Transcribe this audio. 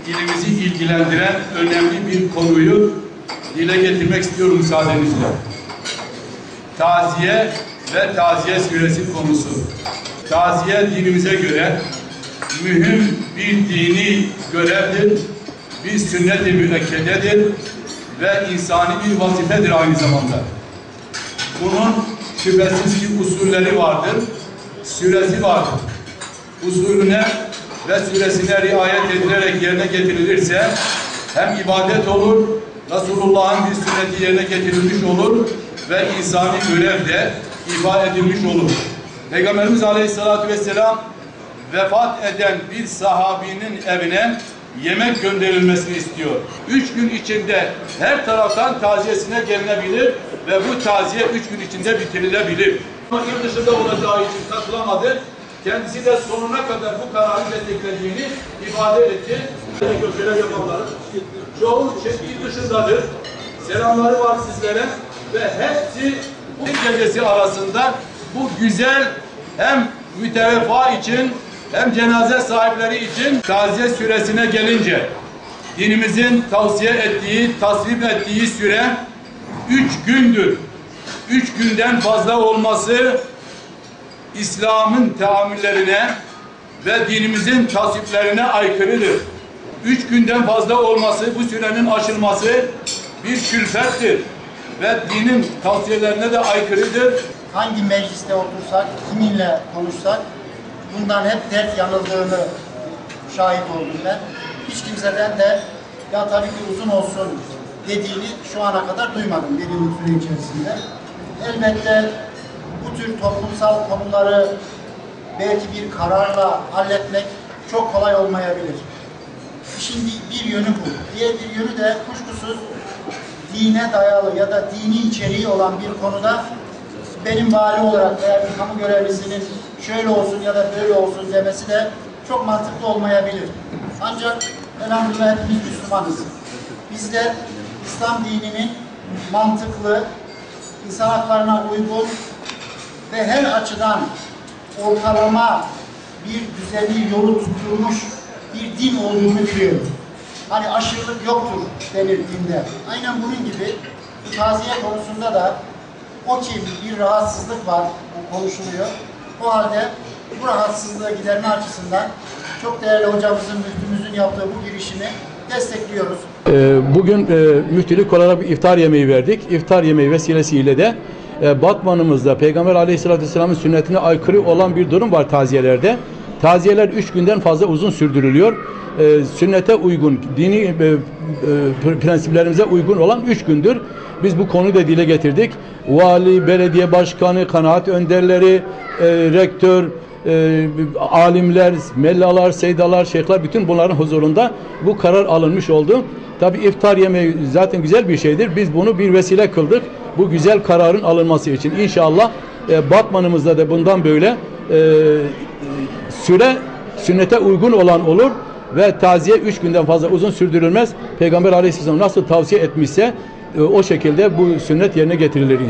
İlimizi ilgilendiren önemli bir konuyu dile getirmek istiyorum müsaadenizle. Taziye ve taziye süresi konusu. Taziye dinimize göre mühim bir dini görevdir, bir sünnet-i müekkededir ve insani bir vazifedir aynı zamanda. Bunun şüphesiz ki usulleri vardır, süresi vardır. Usulüne ve süresine riayet edilerek yerine getirilirse hem ibadet olur, Resulullah'ın bir sünneti yerine getirilmiş olur ve insani görev de ifa edilmiş olur. Peygamberimiz Aleyhisselatü Vesselam vefat eden bir sahabinin evine yemek gönderilmesini istiyor. 3 gün içinde her taraftan taziyesine gelinebilir ve bu taziye 3 gün içinde bitirilebilir. Ama yurt dışında olacağı için katılamadı. Kendisi de sonuna kadar bu kararı desteklediğini ifade etti. Köşeler yapanların çoğu şehir dışındadır. Selamları var sizlere ve hepsi bu gecesi arasında bu güzel hem müteveffa için hem cenaze sahipleri için taziye süresine gelince dinimizin tavsiye ettiği, tasvip ettiği süre 3 gündür. 3 günden fazla olması İslam'ın teamüllerine ve dinimizin tasviplerine aykırıdır. 3 günden fazla olması, bu sürenin aşılması bir külfettir ve dinin tavsiyelerine de aykırıdır. Hangi mecliste otursak, kiminle konuşsak bundan hep dert yanıldığını şahit oldum ben. Hiç kimseden de ya tabii ki uzun olsun dediğini şu ana kadar duymadım bir yıllık süre içerisinde. Elbette bu tür toplumsal konuları belki bir kararla halletmek çok kolay olmayabilir. İşin bir yönü bu. Diğer bir yönü de kuşkusuz dine dayalı ya da dini içeriği olan bir konuda benim vali olarak veya bir kamu görevlisinin şöyle olsun ya da böyle olsun demesi de çok mantıklı olmayabilir. Ancak elhamdülillah hepimiz Müslümanız. Bizler İslam dininin mantıklı, insan haklarına uygun ve her açıdan ortalama bir düzeni, yolu tutturmuş bir din olduğunu biliyoruz. Hani aşırılık yoktur denir dinde. Aynen bunun gibi bu taziye konusunda da o ki bir rahatsızlık var, konuşuluyor. O halde bu rahatsızlığı giderme açısından çok değerli hocamızın, müftümüzün yaptığı bu girişimi destekliyoruz. Bugün müftülük olarak bir iftar yemeği verdik. İftar yemeği vesilesiyle de Batman'ımızda Peygamber Aleyhisselatü Vesselam'ın sünnetine aykırı olan bir durum var taziyelerde. Taziyeler 3 günden fazla uzun sürdürülüyor. Sünnete uygun, dini prensiplerimize uygun olan 3 gündür. Biz bu konuyu da dile getirdik. Vali, belediye başkanı, kanaat önderleri, rektör, alimler, mellalar, seydalar, şeyhler bütün bunların huzurunda bu karar alınmış oldu. Tabi iftar yemeği zaten güzel bir şeydir. Biz bunu bir vesile kıldık. Bu güzel kararın alınması için. İnşallah Batman'ımızda da bundan böyle süre sünnete uygun olan olur ve taziye 3 günden fazla uzun sürdürülmez. Peygamber Aleyhisselam nasıl tavsiye etmişse o şekilde bu sünnet yerine getirilir.